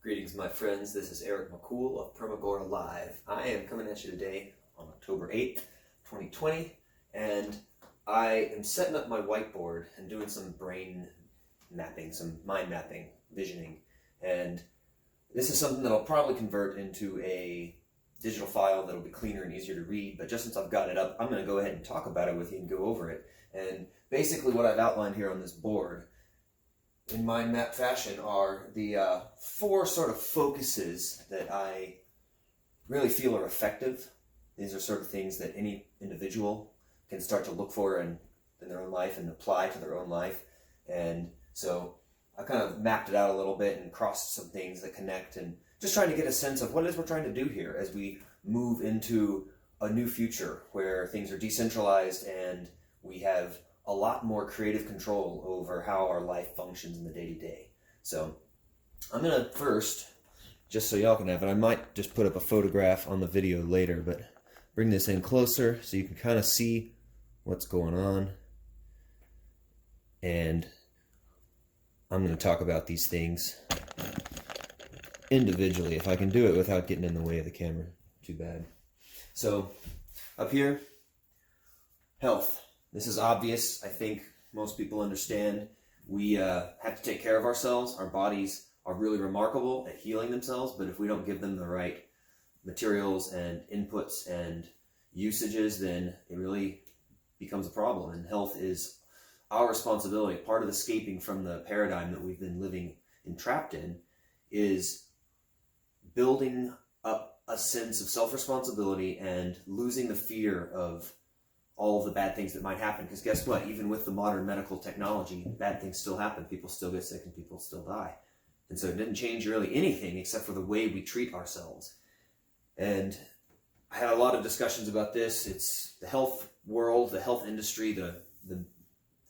Greetings, my friends. This is Eric McCool of Permaculture Live. I am coming at you today on October 8th, 2020, and I am setting up my whiteboard and doing some brain mapping, some mind mapping, visioning, and this is something that I'll probably convert into a digital file that'll be cleaner and easier to read, but just since I've got it up, I'm going to go ahead and talk about it with you and go over it. And basically what I've outlined here on this board in mind map fashion are the four sort of focuses that I really feel are effective. These are sort of things that any individual can start to look for in their own life and apply to their own life. And so I kind of mapped it out a little bit and crossed some things that connect, and just trying to get a sense of what it is we're trying to do here as we move into a new future where things are decentralized and we have a lot more creative control over how our life functions in the day-to-day. So I'm going to first, just so y'all can have it, I might just put up a photograph on the video later, but bring this in closer so you can kind of see what's going on. And I'm going to talk about these things individually, if I can do it without getting in the way of the camera. Too bad. So up here, health. This is obvious. I think most people understand. We have to take care of ourselves. Our bodies are really remarkable at healing themselves, but if we don't give them the right materials and inputs and usages, then it really becomes a problem. And health is our responsibility. Part of escaping from the paradigm that we've been living entrapped in is building up a sense of self-responsibility and losing the fear of all of the bad things that might happen. Because guess what? Even with the modern medical technology, bad things still happen. People still get sick and people still die. And so it didn't change really anything except for the way we treat ourselves. And I had a lot of discussions about this. It's the health world, the health industry, the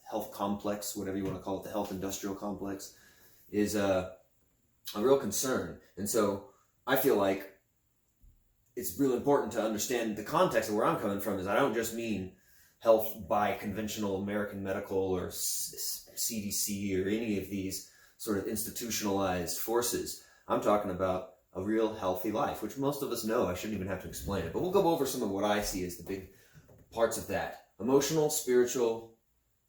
health complex, whatever you want to call it, the health industrial complex, is a real concern. And so I feel like it's really important to understand the context of where I'm coming from. Is I don't just mean health by conventional American medical or CDC or any of these sort of institutionalized forces. I'm talking about a real healthy life, which most of us know. I shouldn't even have to explain it, but we'll go over some of what I see as the big parts of that. Emotional, spiritual,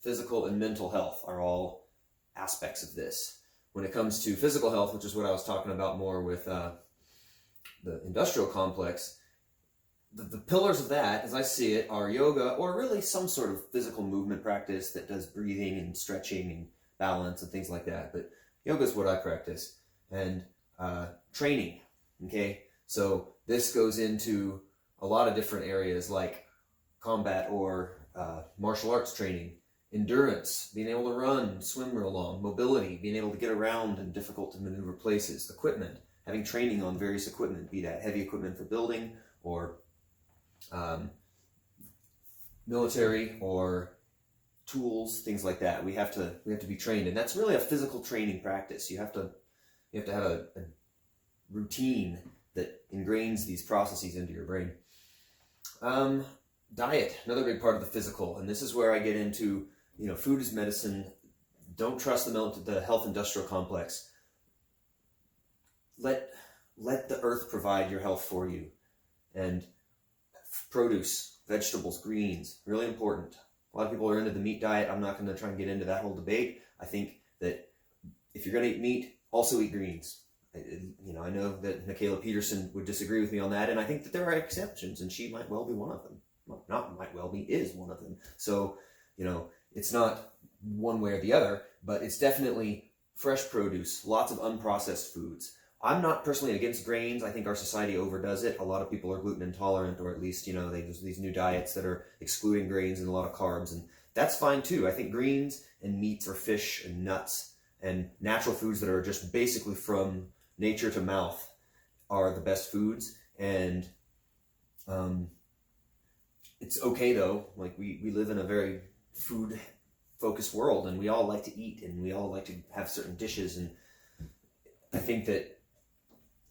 physical, and mental health are all aspects of this. When it comes to physical health, which is what I was talking about more with the industrial complex, the pillars of that, as I see it, are yoga, or really some sort of physical movement practice that does breathing and stretching and balance and things like that. But yoga is what I practice. And training, okay? So this goes into a lot of different areas like combat or martial arts training, endurance, being able to run, swim real long, mobility, being able to get around in difficult to maneuver places, equipment, having training on various equipment, be that heavy equipment for building or military or tools, things like that. We have to be trained, and that's really a physical training practice. You have to have a routine that ingrains these processes into your brain. Diet, another big part of the physical, and this is where I get into, food is medicine. Don't trust the health industrial complex. Let the earth provide your health for you. And produce, vegetables, greens, really important. A lot of people are into the meat diet. I'm not going to try and get into that whole debate. I think that if you're going to eat meat, also eat greens. I know that Michaela Peterson would disagree with me on that, and I think that there are exceptions, and she might well be one of them. Well, not might well be, is one of them. So, it's not one way or the other, but it's definitely fresh produce, lots of unprocessed foods. I'm not personally against grains. I think our society overdoes it. A lot of people are gluten intolerant, or at least, there's these new diets that are excluding grains and a lot of carbs, and that's fine too. I think greens and meats or fish and nuts and natural foods that are just basically from nature to mouth are the best foods. And it's okay though. Like we live in a very food focused world, and we all like to eat, and we all like to have certain dishes, and I think that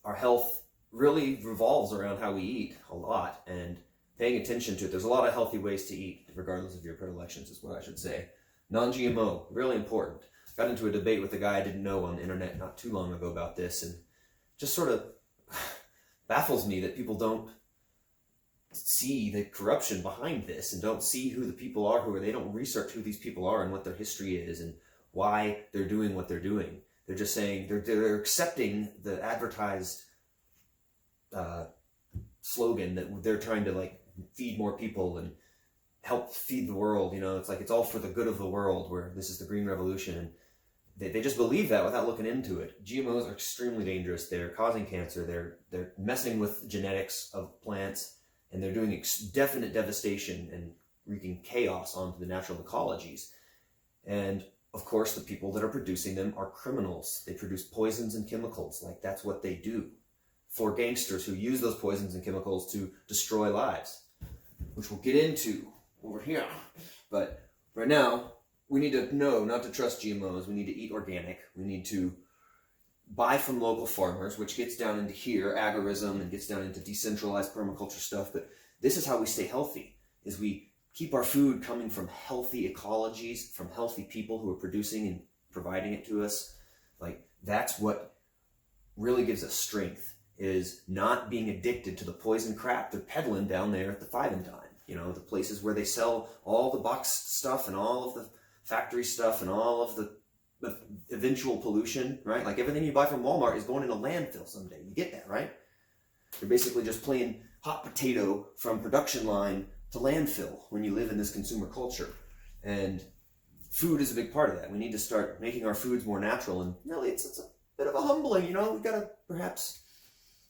our health really revolves around how we eat a lot and paying attention to it. There's a lot of healthy ways to eat, regardless of your predilections, is what I should say. Non-GMO, really important. Got into a debate with a guy I didn't know on the internet not too long ago about this, and just sort of baffles me that people don't see the corruption behind this and don't see who the people are they don't research who these people are and what their history is and why they're doing what they're doing. They're just saying they're accepting the advertised slogan that they're trying to like feed more people and help feed the world. You know, it's like it's all for the good of the world, where this is the green revolution, and they just believe that without looking into it. GMOs are extremely dangerous. They're causing cancer. They're messing with genetics of plants, and they're doing definite devastation and wreaking chaos onto the natural ecologies. And of course, the people that are producing them are criminals. They produce poisons and chemicals. Like, that's what they do for gangsters who use those poisons and chemicals to destroy lives, which we'll get into over here. But right now, we need to know not to trust GMOs. We need to eat organic. We need to buy from local farmers, which gets down into here, agorism, and gets down into decentralized permaculture stuff. But this is how we stay healthy, is we keep our food coming from healthy ecologies, from healthy people who are producing and providing it to us. Like, that's what really gives us strength, is not being addicted to the poison crap they're peddling down there at the Five and Dime. You know, the places where they sell all the boxed stuff and all of the factory stuff and all of the eventual pollution, right? Like, everything you buy from Walmart is going in a landfill someday. You get that, right? They're basically just playing hot potato from production line to landfill when you live in this consumer culture. And food is a big part of that. We need to start making our foods more natural, and really it's a bit of a humbling, you know. We've got to perhaps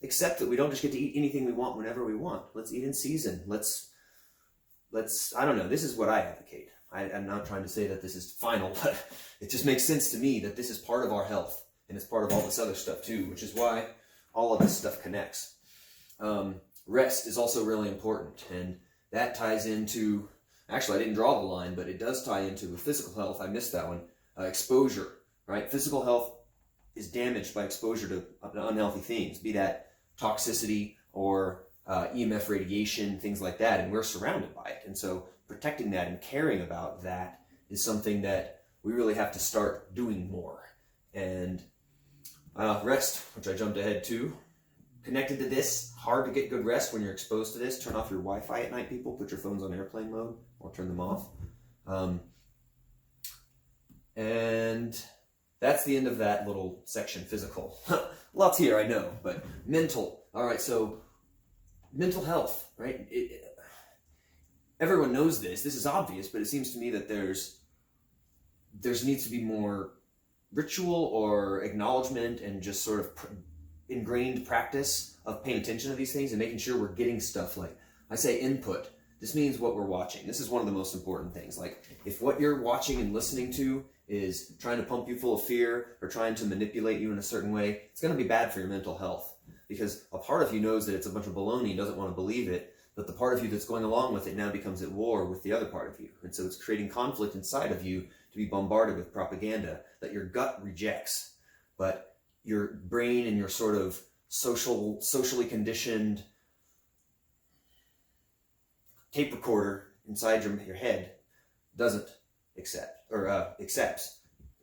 accept that we don't just get to eat anything we want whenever we want. Let's eat in season. Let's I don't know, this is what I advocate. I'm not trying to say that this is final, but it just makes sense to me that this is part of our health, and it's part of all this other stuff too, which is why all of this stuff connects. Rest is also really important, and that ties into, actually I didn't draw the line, but it does tie into the physical health. I missed that one. Exposure, right? Physical health is damaged by exposure to unhealthy things, be that toxicity or EMF radiation, things like that, and we're surrounded by it. And so protecting that and caring about that is something that we really have to start doing more. And rest, which I jumped ahead to, connected to this, hard to get good rest when you're exposed to this. Turn off your Wi-Fi at night, people. Put your phones on airplane mode or turn them off. And that's the end of that little section, physical. Lots here, I know, but mental. All right, so mental health, right? Everyone knows this. This is obvious, but it seems to me that there's needs to be more ritual or acknowledgement and just sort of ingrained practice of paying attention to these things and making sure we're getting stuff. Like, I say input. This means what we're watching. This is one of the most important things. Like, if what you're watching and listening to is trying to pump you full of fear or trying to manipulate you in a certain way, it's going to be bad for your mental health, because a part of you knows that it's a bunch of baloney and doesn't want to believe it, but the part of you that's going along with it now becomes at war with the other part of you. And so it's creating conflict inside of you to be bombarded with propaganda that your gut rejects, but your brain and your sort of socially conditioned tape recorder inside your head doesn't accept, or accepts.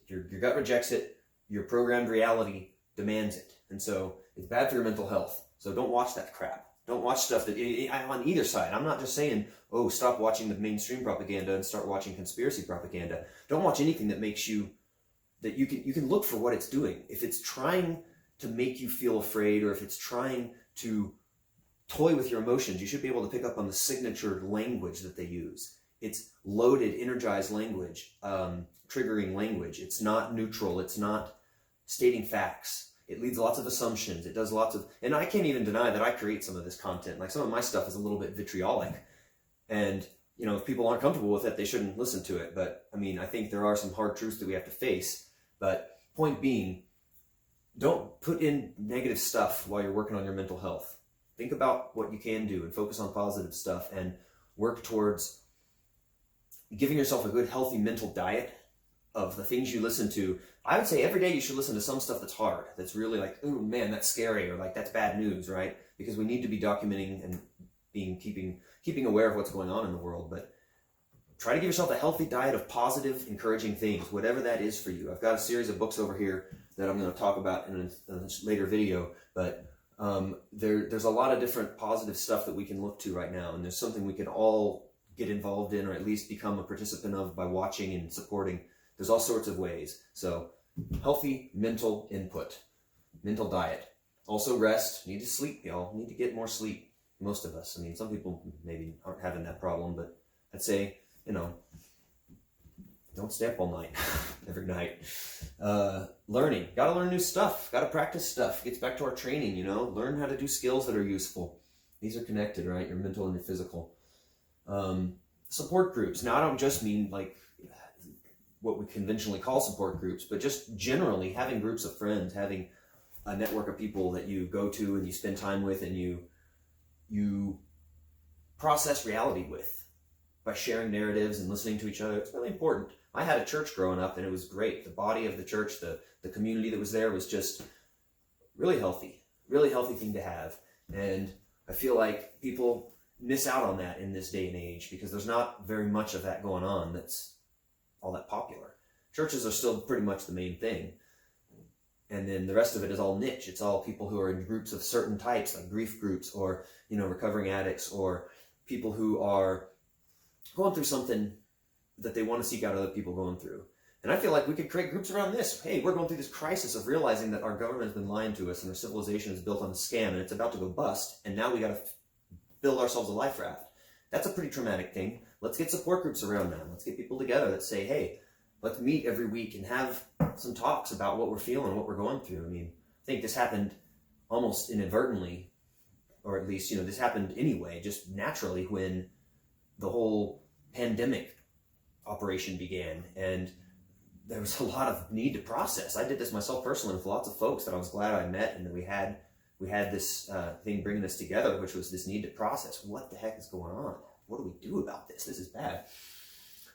Your gut rejects it, your programmed reality demands it. And so it's bad for your mental health. So don't watch that crap. Don't watch stuff that, on either side. I'm not just saying, oh, stop watching the mainstream propaganda and start watching conspiracy propaganda. Don't watch anything that makes you, that you can look for what it's doing. If it's trying to make you feel afraid, or if it's trying to toy with your emotions, you should be able to pick up on the signature language that they use. It's loaded, energized language, triggering language. It's not neutral. It's not stating facts. It leads lots of assumptions. It does lots of, and I can't even deny that I create some of this content. Like, some of my stuff is a little bit vitriolic, and you know, if people aren't comfortable with it, they shouldn't listen to it. But I mean, I think there are some hard truths that we have to face. But point being, don't put in negative stuff while you're working on your mental health. Think about what you can do and focus on positive stuff, and work towards giving yourself a good, healthy mental diet of the things you listen to. I would say every day you should listen to some stuff that's hard, that's really like, oh man, that's scary, or like, that's bad news, right? Because we need to be documenting and keeping aware of what's going on in the world. But try to give yourself a healthy diet of positive, encouraging things, whatever that is for you. I've got a series of books over here that I'm going to talk about in a later video, but there's a lot of different positive stuff that we can look to right now, and there's something we can all get involved in, or at least become a participant of by watching and supporting. There's all sorts of ways. So healthy mental input, mental diet. Also rest. Need to sleep, y'all. Need to get more sleep. Most of us. I mean, some people maybe aren't having that problem, but I'd say, don't stay up all night, every night. Learning. Got to learn new stuff. Got to practice stuff. Gets back to our training, Learn how to do skills that are useful. These are connected, right? Your mental and your physical. Support groups. Now, I don't just mean like what we conventionally call support groups, but just generally having groups of friends, having a network of people that you go to and you spend time with and you process reality with by sharing narratives and listening to each other. It's really important. I had a church growing up, and it was great. The body of the church, the community that was there was just really healthy thing to have. And I feel like people miss out on that in this day and age because there's not very much of that going on that's all that popular. Churches are still pretty much the main thing. And then the rest of it is all niche. It's all people who are in groups of certain types, like grief groups or, recovering addicts or people who are going through something that they want to seek out other people going through. And I feel like we could create groups around this. Hey, we're going through this crisis of realizing that our government has been lying to us and our civilization is built on a scam and it's about to go bust. And now we got to build ourselves a life raft. That's a pretty traumatic thing. Let's get support groups around that. Let's get people together that say, hey, let's meet every week and have some talks about what we're feeling, what we're going through. I mean, I think this happened almost inadvertently, or at least, this happened anyway, just naturally when the whole pandemic operation began. And there was a lot of need to process. I did this myself personally with lots of folks that I was glad I met and that we had this thing bringing us together, which was this need to process. What the heck is going on? What do we do about this? This is bad.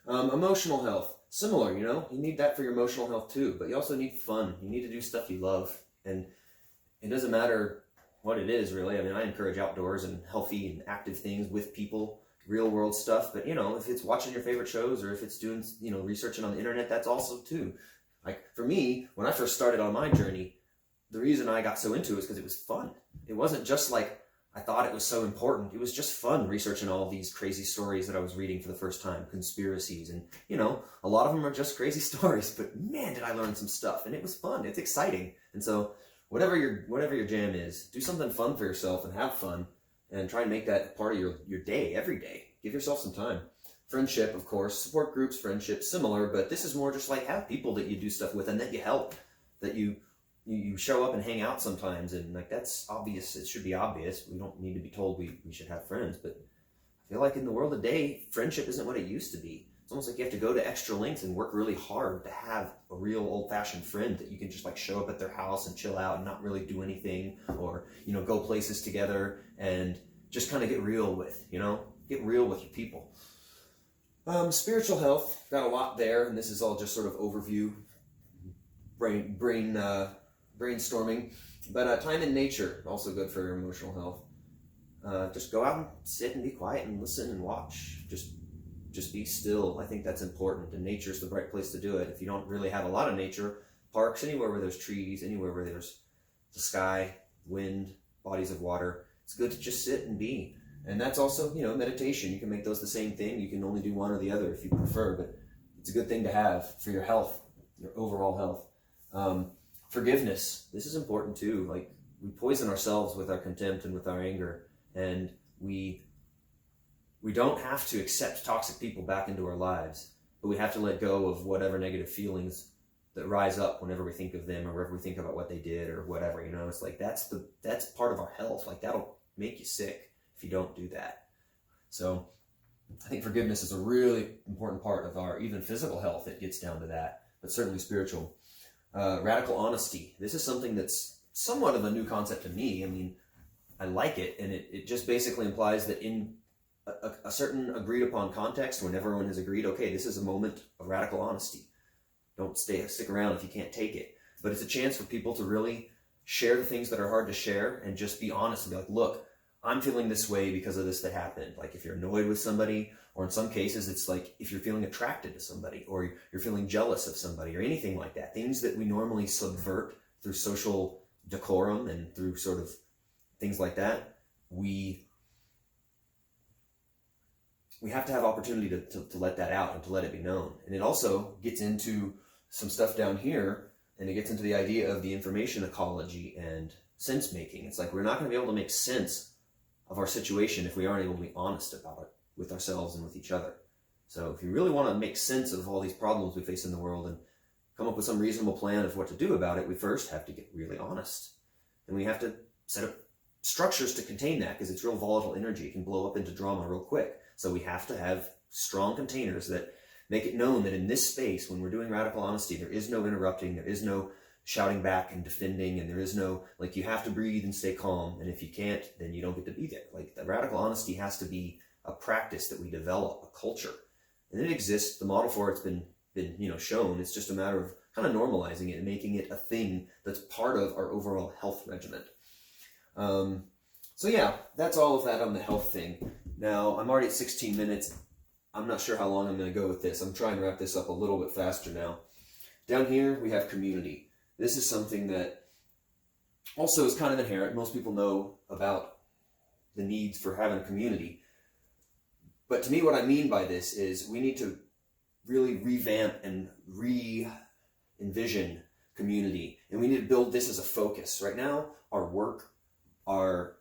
Emotional health. Similar, you need that for your emotional health too, but you also need fun. You need to do stuff you love. And it doesn't matter what it is, really. I mean, I encourage outdoors and healthy and active things with people, real world stuff. But, if it's watching your favorite shows or if it's doing, researching on the internet, that's also too. Like for me, when I first started on my journey, the reason I got so into it was because it was fun. It wasn't just like I thought it was so important. It was just fun researching all these crazy stories that I was reading for the first time, conspiracies. And, a lot of them are just crazy stories, but man, did I learn some stuff. And it was fun. It's exciting. And so whatever your jam is, do something fun for yourself and have fun and try and make that part of your day, every day. Give yourself some time. Friendship, of course, support groups, friendship, similar, but this is more just like have people that you do stuff with and that you help, that you show up and hang out sometimes, and like that's obvious. It should be obvious. We don't need to be told we should have friends, but I feel like in the world today, friendship isn't what it used to be. It's almost like you have to go to extra lengths and work really hard to have a real old-fashioned friend that you can just like show up at their house and chill out and not really do anything, or go places together and just kind of get real with, get real with your people. Spiritual health, got a lot there, and this is all just sort of overview, brainstorming, but time in nature, also good for your emotional health. Just go out and sit and be quiet and listen and watch. Just be still. I think that's important, and nature's the right place to do it. If you don't really have a lot of nature, parks, anywhere where there's trees, anywhere where there's the sky, wind, bodies of water, it's good to just sit and be. And that's also, meditation. You can make those the same thing. You can only do one or the other if you prefer, but it's a good thing to have for your health, your overall health. Forgiveness. This is important too. Like, we poison ourselves with our contempt and with our anger, and we don't have to accept toxic people back into our lives, but we have to let go of whatever negative feelings that rise up whenever we think of them or whenever we think about what they did or whatever. It's like that's part of our health. Like, that'll make you sick if you don't do that. So I think forgiveness is a really important part of our even physical health. It gets down to that, but certainly spiritual. Radical honesty. This is something that's somewhat of a new concept to me. I mean, I like it, and it just basically implies that in a certain agreed upon context, when everyone has agreed, okay, this is a moment of radical honesty. Don't stick around if you can't take it. But it's a chance for people to really share the things that are hard to share and just be honest and be like, look, I'm feeling this way because of this that happened. Like if you're annoyed with somebody Or in some cases, it's like if you're feeling attracted to somebody, or you're feeling jealous of somebody, or anything like that. Things that we normally subvert through social decorum and through sort of things like that, we have to have opportunity to let that out and to let it be known. And it also gets into some stuff down here, and it gets into the idea of the information ecology and sense making. It's like we're not going to be able to make sense of our situation if we aren't able to be honest about it with ourselves and with each other. So if you really want to make sense of all these problems we face in the world and come up with some reasonable plan of what to do about it, we first have to get really honest. And we have to set up structures to contain that, because it's real volatile energy. It can blow up into drama real quick. So we have to have strong containers that make it known that in this space, when we're doing radical honesty, there is no interrupting, there is no shouting back and defending, and there is no, like, you have to breathe and stay calm, and if you can't, then you don't get to be there. Like, the radical honesty has to be a practice that we develop, a culture. And it exists. The model for it's been shown. It's just a matter of kind of normalizing it and making it a thing that's part of our overall health regimen. So yeah, that's all of that on the health thing. Now, I'm already at 16 minutes. I'm not sure how long I'm going to go with this. I'm trying to wrap this up a little bit faster now. Down here, we have community. This is something that also is kind of inherent. Most people know about the needs for having a community. But to me, what I mean by this is we need to really revamp and re-envision community. And we need to build this as a focus. Right now, our work, our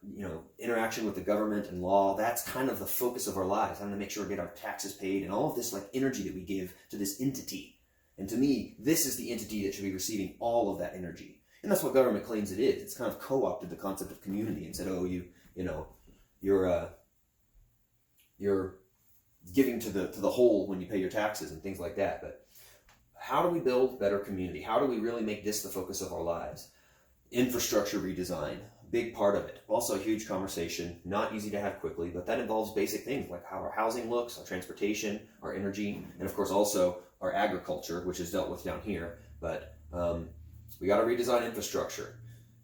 interaction with the government and law, that's kind of the focus of our lives. Having to make sure we get our taxes paid and all of this like energy that we give to this entity. And to me, this is the entity that should be receiving all of that energy. And that's what government claims it is. It's kind of co-opted the concept of community and said, oh, you're giving to the whole when you pay your taxes and things like that. But how do we build better community? How do we really make this the focus of our lives? Infrastructure redesign, big part of it. Also a huge conversation, not easy to have quickly, but that involves basic things like how our housing looks, our transportation, our energy, and of course also our agriculture, which is dealt with down here. But we got to redesign infrastructure.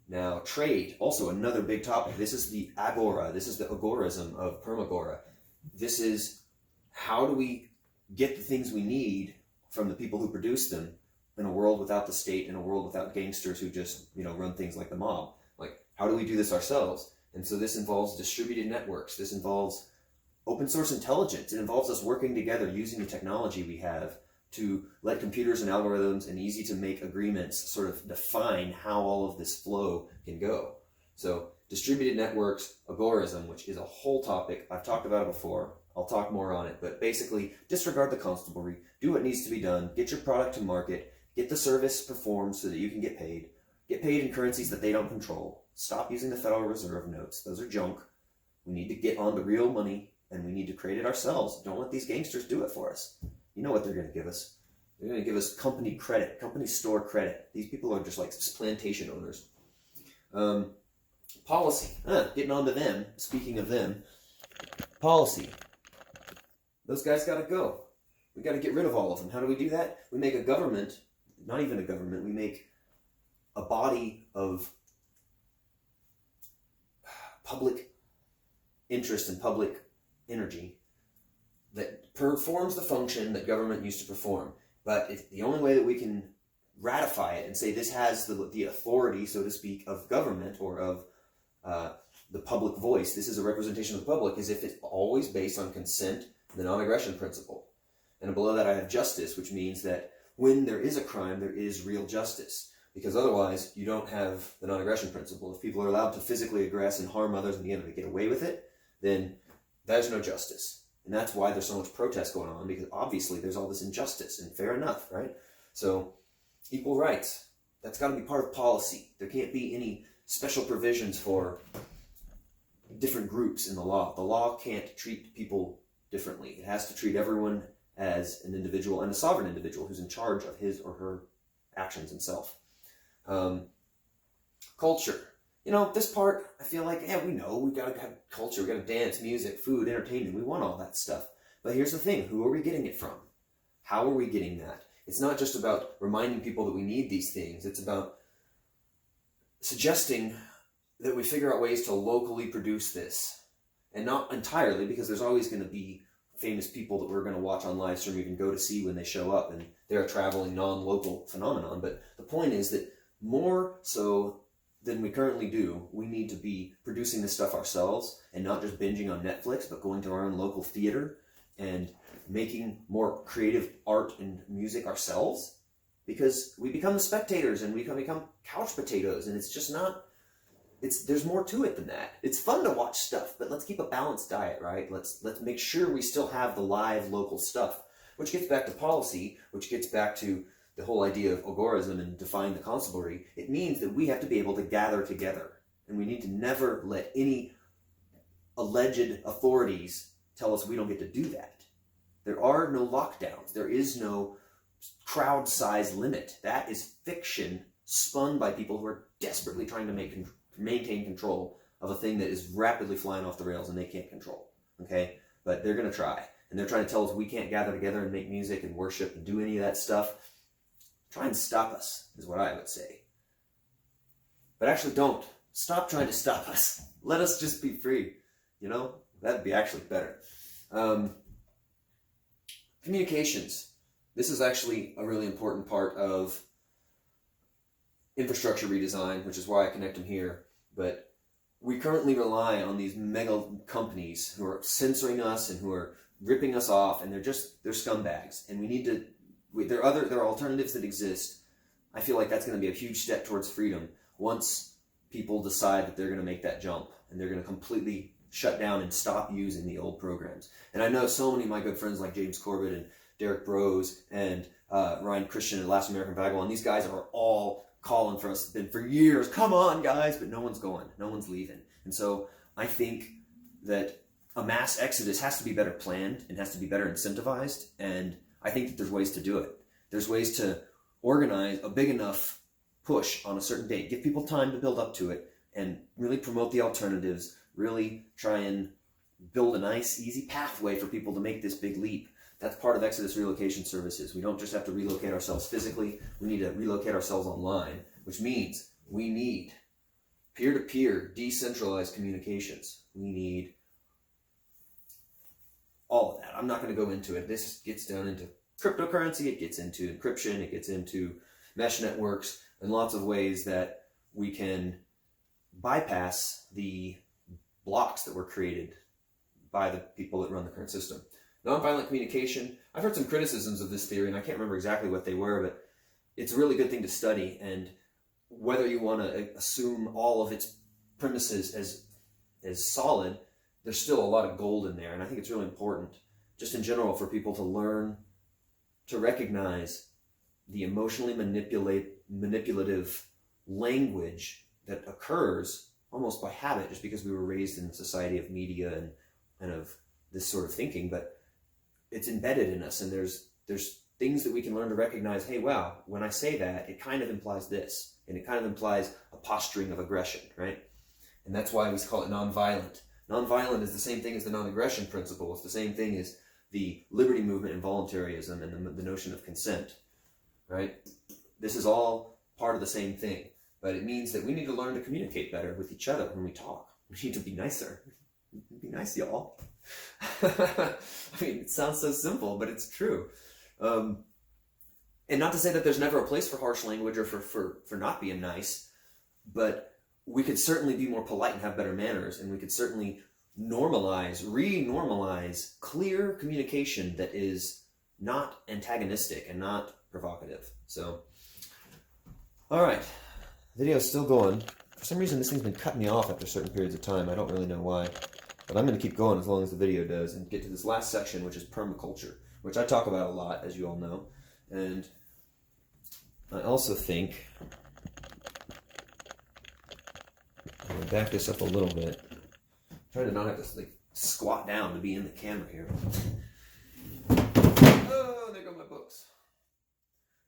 Now, trade, also another big topic. This is the agora. This is the agorism of permagora. This is how do we get the things we need from the people who produce them in a world without the state, in a world without gangsters who just, run things like the mob. Like, how do we do this ourselves? And so this involves distributed networks. This involves open source intelligence. It involves us working together using the technology we have to let computers and algorithms and easy to make agreements sort of define how all of this flow can go. So distributed networks, agorism, which is a whole topic. I've talked about it before. I'll talk more on it, but basically disregard the constabulary, do what needs to be done, get your product to market, get the service performed so that you can get paid in currencies that they don't control, stop using the Federal Reserve notes. Those are junk. We need to get on to real money, and we need to create it ourselves. Don't let these gangsters do it for us. You know what they're going to give us. They're going to give us company credit, company store credit. These people are just like plantation owners. Policy. Getting on to them. Speaking of them. Policy. Those guys got to go. We got to get rid of all of them. How do we do that? We make a government, not even a government, we make a body of public interest and public energy that performs the function that government used to perform. But it's the only way that we can ratify it and say this has the authority, so to speak, of government or of the public voice, this is a representation of the public, is if it's always based on consent, the non-aggression principle. And below that I have justice, which means that when there is a crime, there is real justice. Because otherwise, you don't have the non-aggression principle. If people are allowed to physically aggress and harm others and they get away with it, then there's no justice. And that's why there's so much protest going on, because obviously there's all this injustice, and fair enough, right? So, equal rights, that's got to be part of policy. There can't be any special provisions for different groups in the law. The law can't treat people differently. It has to treat everyone as an individual and a sovereign individual who's in charge of his or her actions and self. Culture. This part, I feel like, we know, we've got to have culture, we've got to dance, music, food, entertainment, we want all that stuff. But here's the thing, who are we getting it from? How are we getting that? It's not just about reminding people that we need these things, it's about suggesting that we figure out ways to locally produce this. And not entirely, because there's always going to be famous people that we're going to watch on live stream even go to see when they show up, and they're a traveling non-local phenomenon. But the point is that more so than we currently do, we need to be producing this stuff ourselves and not just binging on Netflix, but going to our own local theater and making more creative art and music ourselves, because we become the spectators and we become couch potatoes, and it's just not, there's more to it than that. It's fun to watch stuff, but let's keep a balanced diet, right? Let's make sure we still have the live local stuff, which gets back to policy, which gets back to the whole idea of agorism and defying the constabulary. It means that we have to be able to gather together, and we need to never let any alleged authorities tell us we don't get to do that. There are no lockdowns. There is no crowd size limit. That is fiction spun by people who are desperately trying to maintain control of a thing that is rapidly flying off the rails and they can't control. Okay? But they're going to try. And they're trying to tell us we can't gather together and make music and worship and do any of that stuff. Try and stop us, is what I would say. But actually don't. Stop trying to stop us. Let us just be free. You know? That'd be actually better. Communications. This is actually a really important part of infrastructure redesign, which is why I connect them here. But we currently rely on these mega companies who are censoring us and who are ripping us off, and they're scumbags. And we need to, there are alternatives that exist. I feel like that's going to be a huge step towards freedom once people decide that they're going to make that jump and they're going to completely shut down and stop using the old programs. And I know so many of my good friends like James Corbett and Derek Brose and Ryan Christian and Last American Vagabond, these guys are all calling for us, been for years, come on guys, but no one's going, no one's leaving. And so I think that a mass exodus has to be better planned and has to be better incentivized, and I think that there's ways to do it. There's ways to organize a big enough push on a certain date, give people time to build up to it, and really promote the alternatives, really try and build a nice, easy pathway for people to make this big leap. That's part of Exodus Relocation Services. We don't just have to relocate ourselves physically, we need to relocate ourselves online, which means we need peer-to-peer, decentralized communications. We need all of that. I'm not going to go into it. This gets down into cryptocurrency, it gets into encryption, it gets into mesh networks, and lots of ways that we can bypass the blocks that were created by the people that run the current system. Nonviolent communication. I've heard some criticisms of this theory, and I can't remember exactly what they were, but it's a really good thing to study, and whether you want to assume all of its premises as solid, there's still a lot of gold in there, and I think it's really important, just in general, for people to learn to recognize the emotionally manipulative language that occurs almost by habit, just because we were raised in a society of media and of this sort of thinking, but it's embedded in us, and there's things that we can learn to recognize, hey, wow, when I say that, it kind of implies this, and it kind of implies a posturing of aggression, right? And that's why we call it nonviolent. Nonviolent is the same thing as the non-aggression principle. It's the same thing as the liberty movement and voluntarism and the notion of consent, right? This is all part of the same thing, but it means that we need to learn to communicate better with each other when we talk. We need to be nicer. Be nice, y'all. I mean, it sounds so simple, but it's true. And not to say that there's never a place for harsh language or for not being nice, but we could certainly be more polite and have better manners, and we could certainly re-normalize clear communication that is not antagonistic and not provocative. So, all right, video's still going. For some reason, this thing's been cutting me off after certain periods of time. I don't really know why, but I'm going to keep going as long as the video does and get to this last section, which is permaculture, which I talk about a lot, as you all know. And I also think, I'm going to back this up a little bit. Try to not have to squat down to be in the camera here. Oh, there go my books.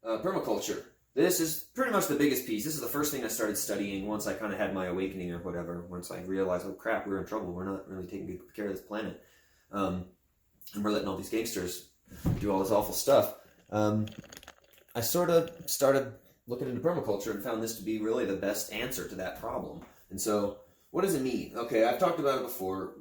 Permaculture. This is pretty much the biggest piece. This is the first thing I started studying once I kind of had my awakening or whatever. Once I realized, oh crap, we're in trouble. We're not really taking good care of this planet. And we're letting all these gangsters do all this awful stuff. I sort of started looking into permaculture and found this to be really the best answer to that problem. And so, what does it mean? Okay, I've talked about it before.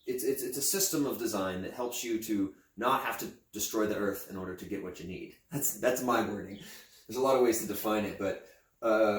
it's a system of design that helps you to not have to destroy the earth in order to get what you need. That's my wording. There's a lot of ways to define it, but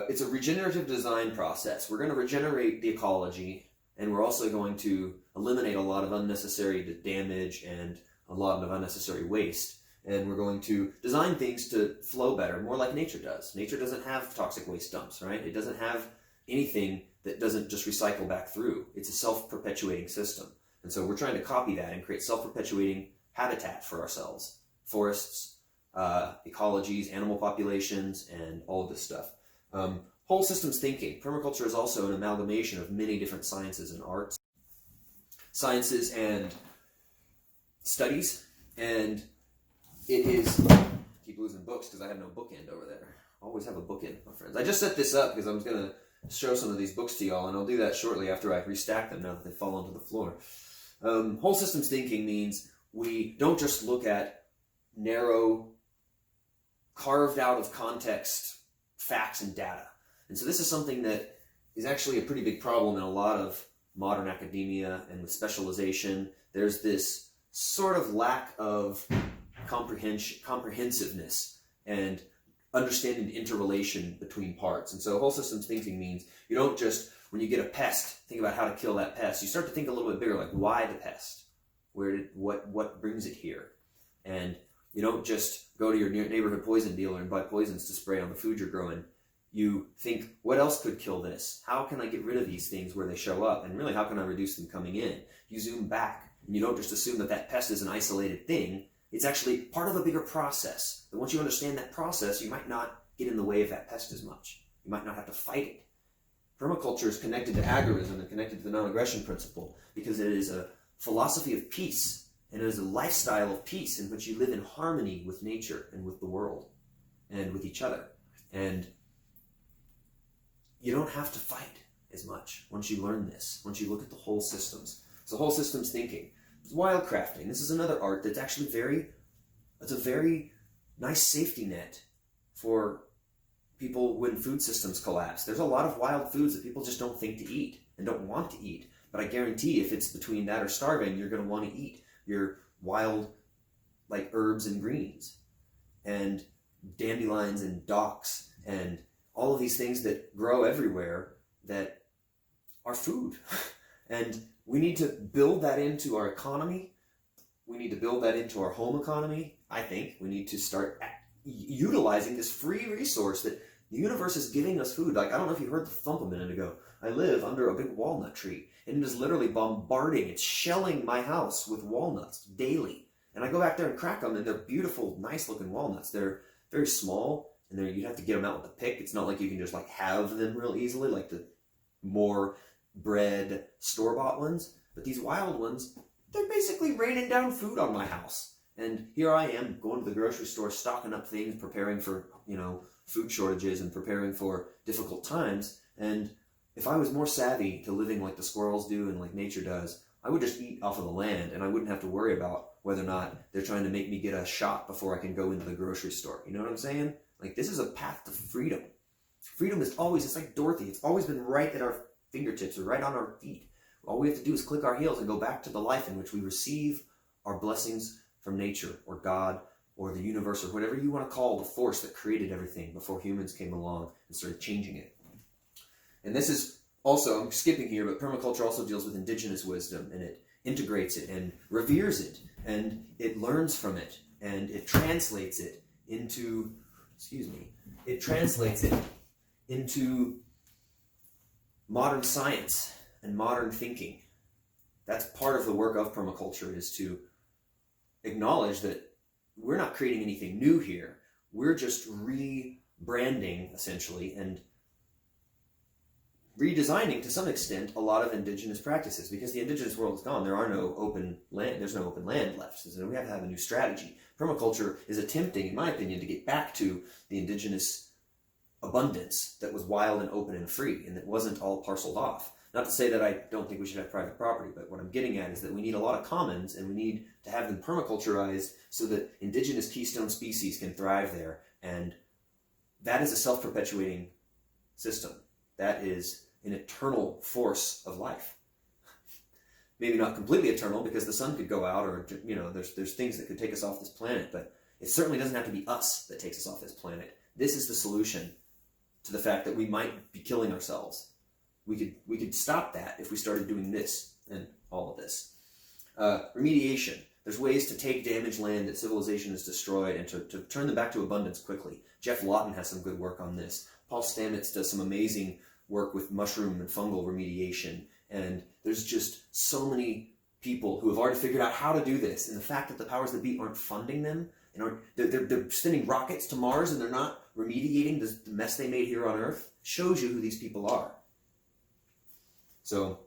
it's a regenerative design process. We're going to regenerate the ecology, and we're also going to eliminate a lot of unnecessary damage and a lot of unnecessary waste. And we're going to design things to flow better, more like nature does. Nature doesn't have toxic waste dumps, right? It doesn't have anything that doesn't just recycle back through. It's a self-perpetuating system. And so we're trying to copy that and create self-perpetuating habitat for ourselves. Forests, ecologies, animal populations, and all of this stuff. Whole systems thinking. Permaculture is also an amalgamation of many different sciences and arts. Sciences and studies. And it is... I keep losing books because I have no bookend over there. Always have a bookend, my friends. I just set this up because I was going to show some of these books to y'all, and I'll do that shortly after I restack them now that they fall onto the floor. Whole systems thinking means we don't just look at narrow, carved out of context facts and data. And so this is something that is actually a pretty big problem in a lot of modern academia and with specialization. There's this sort of lack of comprehensiveness and understanding the interrelation between parts. And so whole systems thinking means you don't just, when you get a pest, think about how to kill that pest. You start to think a little bit bigger, like why the pest? What brings it here? And you don't just go to your neighborhood poison dealer and buy poisons to spray on the food you're growing. You think, what else could kill this? How can I get rid of these things where they show up? And really, how can I reduce them coming in? You zoom back, and you don't just assume that that pest is an isolated thing. It's actually part of a bigger process. And once you understand that process, you might not get in the way of that pest as much. You might not have to fight it. Permaculture is connected to agorism and connected to the non-aggression principle because it is a philosophy of peace, and it is a lifestyle of peace in which you live in harmony with nature and with the world and with each other. And you don't have to fight as much once you learn this, once you look at the whole systems. So whole systems thinking. Wildcrafting. This is another art that's actually it's a very nice safety net for people when food systems collapse. There's a lot of wild foods that people just don't think to eat and don't want to eat. But I guarantee if it's between that or starving, you're going to want to eat your wild, like herbs and greens and dandelions and docks and all of these things that grow everywhere that are food. And we need to build that into our economy. We need to build that into our home economy. I think we need to start utilizing this free resource that the universe is giving us food. Like, I don't know if you heard the thump a minute ago. I live under a big walnut tree, and it is literally bombarding. It's shelling my house with walnuts daily. And I go back there and crack them, and they're beautiful, nice-looking walnuts. They're very small, and you'd have to get them out with a pick. It's not like you can just like have them real easily, like the more bred store-bought ones. But these wild ones, they're basically raining down food on my house. And here I am going to the grocery store, stocking up things, preparing for, food shortages and preparing for difficult times. And if I was more savvy to living like the squirrels do and like nature does, I would just eat off of the land, and I wouldn't have to worry about whether or not they're trying to make me get a shot before I can go into the grocery store. You know what I'm saying? Like, this is a path to freedom. Freedom is always, it's like Dorothy, it's always been right at our fingertips or right on our feet. All we have to do is click our heels and go back to the life in which we receive our blessings from nature or God or the universe or whatever you want to call the force that created everything before humans came along and started changing it. And this is also, I'm skipping here, but permaculture also deals with indigenous wisdom, and it integrates it and reveres it, and it learns from it, and it translates it into, modern science and modern thinking. That's part of the work of permaculture, is to acknowledge that we're not creating anything new here. We're just rebranding, essentially, and redesigning, to some extent, a lot of indigenous practices, because the indigenous world is gone. There are no open land. There's no open land left. So we have to have a new strategy. Permaculture is attempting, in my opinion, to get back to the indigenous abundance that was wild and open and free, and that wasn't all parceled off. Not to say that I don't think we should have private property, but what I'm getting at is that we need a lot of commons, and we need to have them permaculturized so that indigenous keystone species can thrive there. And that is a self-perpetuating system. That is an eternal force of life. maybe not completely eternal because the sun could go out, or there's things that could take us off this planet, but it certainly doesn't have to be us that takes us off this planet. This is the solution to the fact that we might be killing ourselves. We could stop that if we started doing this and all of this. Remediation. There's ways to take damaged land that civilization has destroyed and to turn them back to abundance quickly. Jeff Lawton has some good work on this. Paul Stamets does some amazing work with mushroom and fungal remediation. And there's just so many people who have already figured out how to do this. And the fact that the powers that be aren't funding them, and they're sending rockets to Mars and they're not remediating the mess they made here on Earth, shows you who these people are. So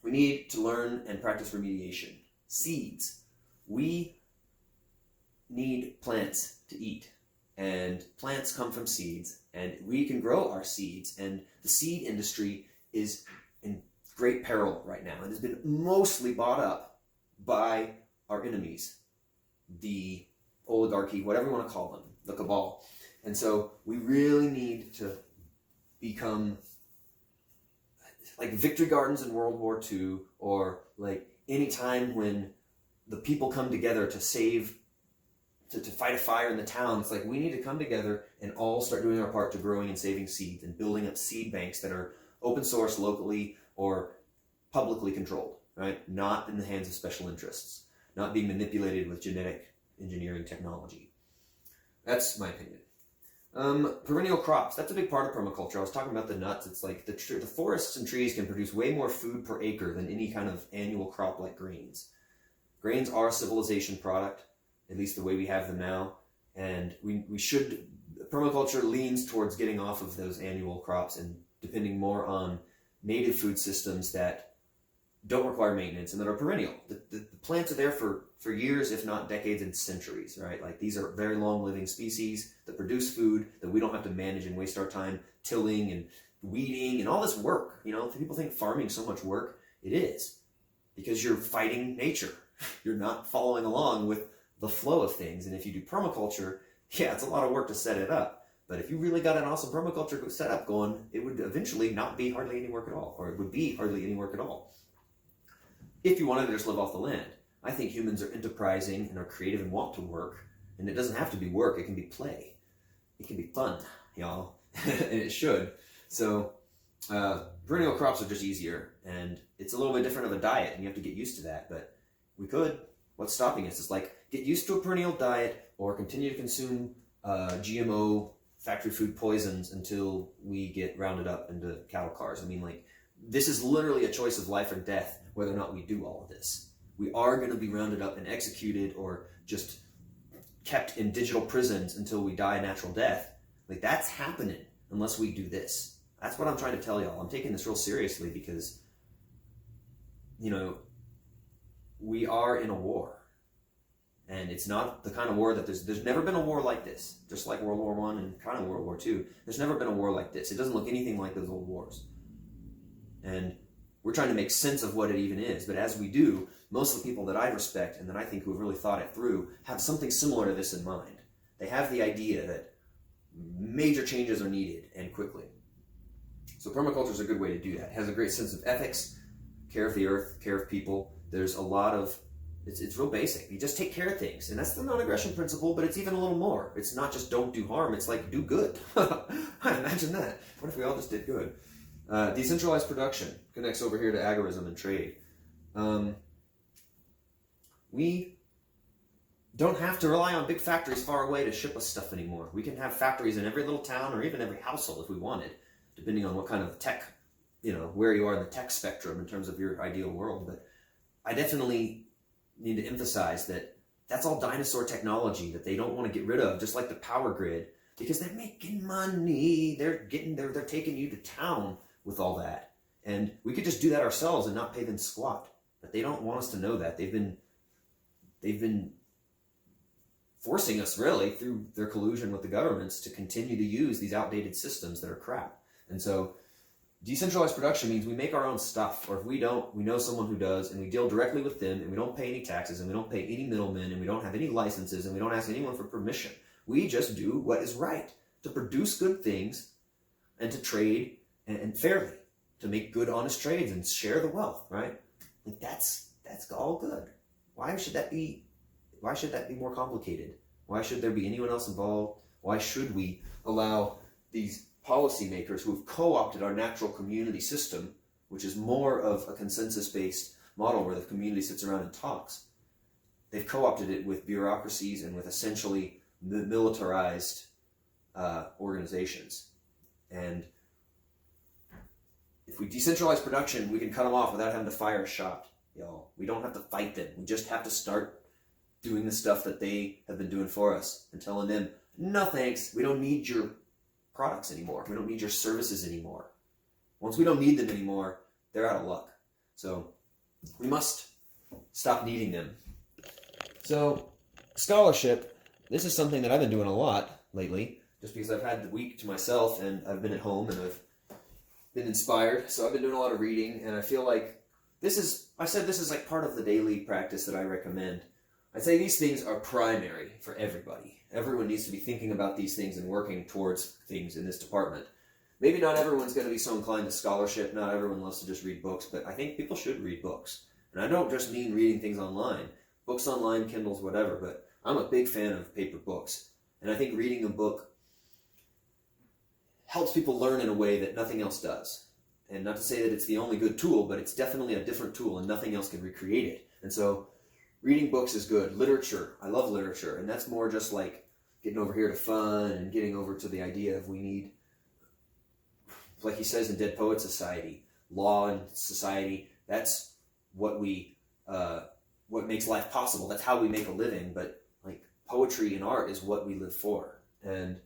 we need to learn and practice remediation. Seeds. We need plants to eat, and plants come from seeds, and we can grow our seeds, and the seed industry is in great peril right now and has been mostly bought up by our enemies, the oligarchy, whatever you want to call them, the cabal. And so we really need to become like victory gardens in World War II, or like any time when the people come together to save, to fight a fire in the town. It's like we need to come together and all start doing our part to growing and saving seeds and building up seed banks that are open source locally or publicly controlled, right? Not in the hands of special interests, not being manipulated with genetic engineering technology. That's my opinion. Perennial crops, that's a big part of permaculture. I was talking about the nuts. It's like the forests and trees can produce way more food per acre than any kind of annual crop like grains. Grains are a civilization product, at least the way we have them now, and we should, permaculture leans towards getting off of those annual crops and depending more on native food systems that don't require maintenance and that are perennial. The plants are there for years, if not decades and centuries, right? Like these are very long-living species that produce food that we don't have to manage and waste our time tilling and weeding and all this work. You know, people think farming is so much work. It is, because you're fighting nature. You're not following along with the flow of things. And if you do permaculture, yeah, it's a lot of work to set it up. But if you really got an awesome permaculture setup going, it would eventually not be hardly any work at all, or it would be hardly any work at all. If you wanted to just live off the land. I think humans are enterprising and are creative and want to work. And it doesn't have to be work, it can be play. It can be fun, y'all. And it should. So perennial crops are just easier, and it's a little bit different of a diet, and you have to get used to that. But we could. What's stopping us? It's like, get used to a perennial diet or continue to consume GMO factory food poisons until we get rounded up into cattle cars. I mean, like, this is literally a choice of life or death, whether or not we do all of this. We are going to be rounded up and executed or just kept in digital prisons until we die a natural death. Like, that's happening unless we do this. That's what I'm trying to tell y'all. I'm taking this real seriously because, you know, we are in a war. And it's not the kind of war that there's never been a war like this. Just like World War I and kind of World War II. There's never been a war like this. It doesn't look anything like those old wars. And we're trying to make sense of what it even is. But as we do, most of the people that I respect and that I think who have really thought it through have something similar to this in mind. They have the idea that major changes are needed and quickly. So permaculture is a good way to do that. It has a great sense of ethics, care of the earth, care of people. There's a lot of, it's real basic. You just take care of things. And that's the non-aggression principle, but it's even a little more. It's not just don't do harm, it's like do good. Imagine that. What if we all just did good? Decentralized production connects over here to agorism and trade. We don't have to rely on big factories far away to ship us stuff anymore. We can have factories in every little town or even every household if we wanted, depending on what kind of tech, you know, where you are in the tech spectrum in terms of your ideal world. But I definitely need to emphasize that that's all dinosaur technology that they don't want to get rid of, just like the power grid, because they're making money. They're taking you to town with all that. And we could just do that ourselves and not pay them squat. But they don't want us to know that. They've been forcing us, really, through their collusion with the governments to continue to use these outdated systems that are crap. And so decentralized production means we make our own stuff, or if we don't, we know someone who does, and we deal directly with them, and we don't pay any taxes, and we don't pay any middlemen, and we don't have any licenses, and we don't ask anyone for permission. We just do what is right, to produce good things, and to trade and fairly, to make good, honest trades and share the wealth, right? Like that's all good. Why should that be more complicated? Why should there be anyone else involved? Why should we allow these policymakers who have co-opted our natural community system, which is more of a consensus-based model where the community sits around and talks? They've co-opted it with bureaucracies and with essentially militarized organizations. And if we decentralize production, we can cut them off without having to fire a shot, y'all. We don't have to fight them. We just have to start doing the stuff that they have been doing for us and telling them, no thanks, we don't need your products anymore. We don't need your services anymore. Once we don't need them anymore, they're out of luck. So we must stop needing them. So scholarship, this is something that I've been doing a lot lately, just because I've had the week to myself and I've been at home and I've been inspired. So I've been doing a lot of reading, and I feel like this is like part of the daily practice that I recommend. I'd say these things are primary for everybody. Everyone needs to be thinking about these things and working towards things in this department. Maybe not everyone's going to be so inclined to scholarship. Not everyone loves to just read books, but I think people should read books. And I don't just mean reading things online. Books online, Kindles, whatever, but I'm a big fan of paper books. And I think reading a book helps people learn in a way that nothing else does. And not to say that it's the only good tool, but it's definitely a different tool and nothing else can recreate it. And so reading books is good. Literature, I love literature. And that's more just like getting over here to fun and getting over to the idea of we need, like he says in Dead Poets Society, law and society. That's what what makes life possible. That's how we make a living. But like poetry and art is what we live for. And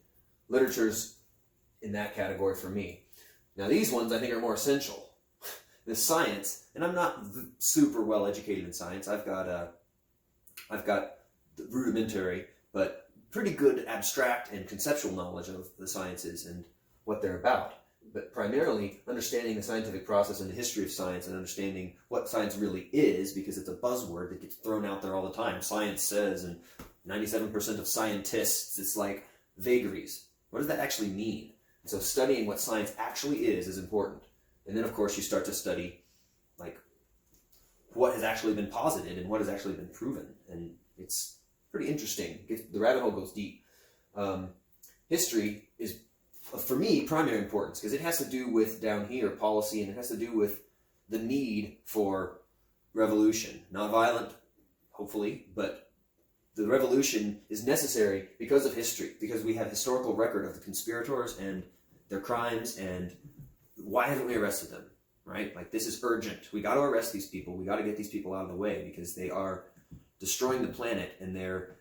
literature's in that category for me. Now these ones I think are more essential. The science, and I'm not super well educated in science. I've got rudimentary, but pretty good abstract and conceptual knowledge of the sciences and what they're about. But primarily understanding the scientific process and the history of science and understanding what science really is, because it's a buzzword that gets thrown out there all the time. Science says, and 97% of scientists, it's like vagaries. What does that actually mean? So studying what science actually is important. And then, of course, you start to study like what has actually been posited and what has actually been proven. And it's pretty interesting. The rabbit hole goes deep. History is, for me, primary importance because it has to do with down here policy, and it has to do with the need for revolution. Not violent, hopefully, but the revolution is necessary because of history, because we have historical record of the conspirators and their crimes, and why haven't we arrested them, right? Like, this is urgent. We got to arrest these people. We got to get these people out of the way because they are destroying the planet, and they're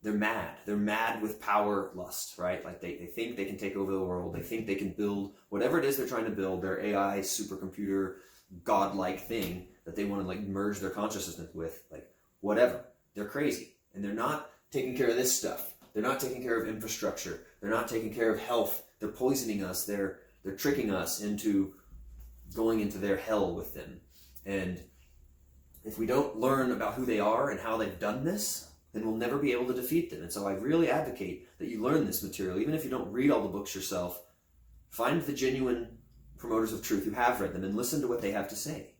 mad. They're mad with power lust, right? Like, they think they can take over the world. They think they can build whatever it is they're trying to build, their AI supercomputer godlike thing that they want to, like, merge their consciousness with, like, whatever. They're crazy. And they're not taking care of this stuff. They're not taking care of infrastructure. They're not taking care of health. They're poisoning us. They're tricking us into going into their hell with them. And if we don't learn about who they are and how they've done this, then we'll never be able to defeat them. And so I really advocate that you learn this material. Even if you don't read all the books yourself, find the genuine promoters of truth who have read them and listen to what they have to say.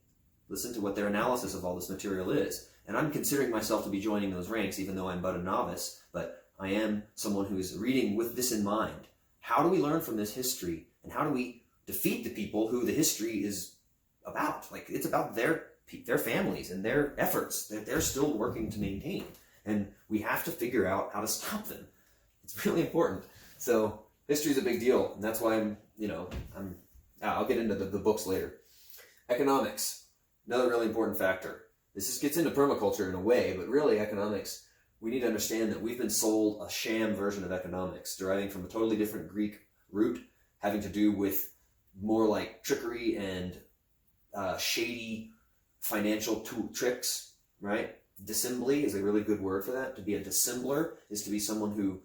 Listen to what their analysis of all this material is. And I'm considering myself to be joining those ranks, even though I'm but a novice, but I am someone who is reading with this in mind. How do we learn from this history, and how do we defeat the people who the history is about? Like, it's about their families and their efforts that they're still working to maintain. And we have to figure out how to stop them. It's really important. So history is a big deal, and that's why I'll get into the books later. Economics, another really important factor. This just gets into permaculture in a way, but really economics, we need to understand that we've been sold a sham version of economics, deriving from a totally different Greek root, having to do with more like trickery and shady financial tricks, right? Dissembly is a really good word for that. To be a dissembler is to be someone who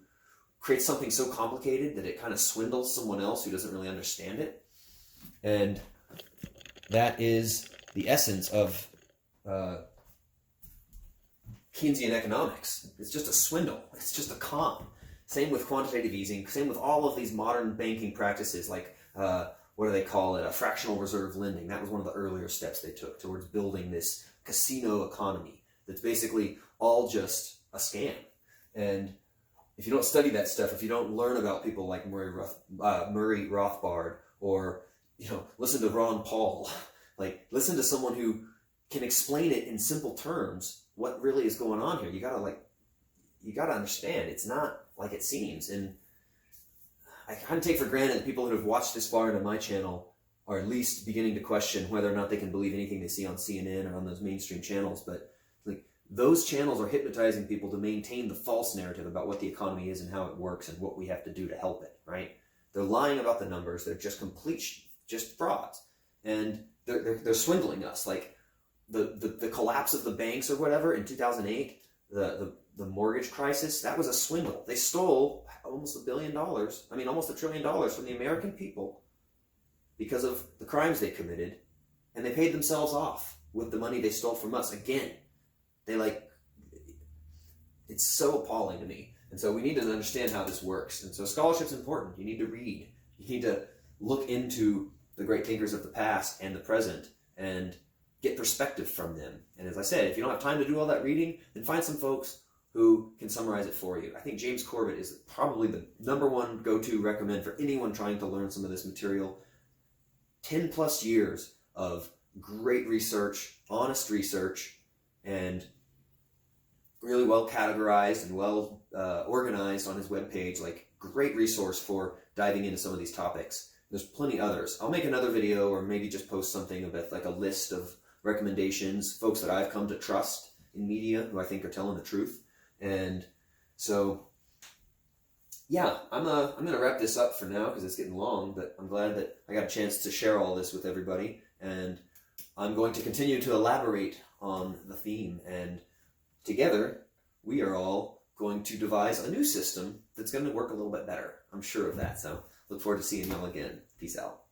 creates something so complicated that it kind of swindles someone else who doesn't really understand it. And that is the essence of Keynesian economics. It's just a swindle. It's just a con. Same with quantitative easing. Same with all of these modern banking practices like what do they call it? A fractional reserve lending. That was one of the earlier steps they took towards building this casino economy that's basically all just a scam. And if you don't study that stuff, if you don't learn about people like Murray Rothbard, or listen to Ron Paul, like listen to someone who can explain it in simple terms, what really is going on here. You gotta understand. It's not like it seems. And I kind of take for granted that people who have watched this far into my channel are at least beginning to question whether or not they can believe anything they see on CNN or on those mainstream channels. But like, those channels are hypnotizing people to maintain the false narrative about what the economy is and how it works and what we have to do to help it, right? They're lying about the numbers. They're just just frauds. And they're swindling us. Like the collapse of the banks or whatever in 2008, the mortgage crisis, that was a swindle. They stole almost $1 billion, almost $1 trillion from the American people because of the crimes they committed, and they paid themselves off with the money they stole from us. Again, it's so appalling to me. And so we need to understand how this works. And so scholarship's important. You need to read. You need to look into the great thinkers of the past and the present and get perspective from them. And as I said, if you don't have time to do all that reading, then find some folks who can summarize it for you. I think James Corbett is probably the #1 go-to recommend for anyone trying to learn some of this material. 10 plus years of great research, honest research, and really well categorized and well organized on his webpage. Like, great resource for diving into some of these topics. There's plenty others. I'll make another video or maybe just post something about like a list of recommendations, folks that I've come to trust in media who I think are telling the truth. And so, yeah, I'm gonna wrap this up for now because it's getting long, but I'm glad that I got a chance to share all this with everybody, and I'm going to continue to elaborate on the theme, and together we are all going to devise a new system that's going to work a little bit better. I'm sure of that. So look forward to seeing y'all again. Peace out.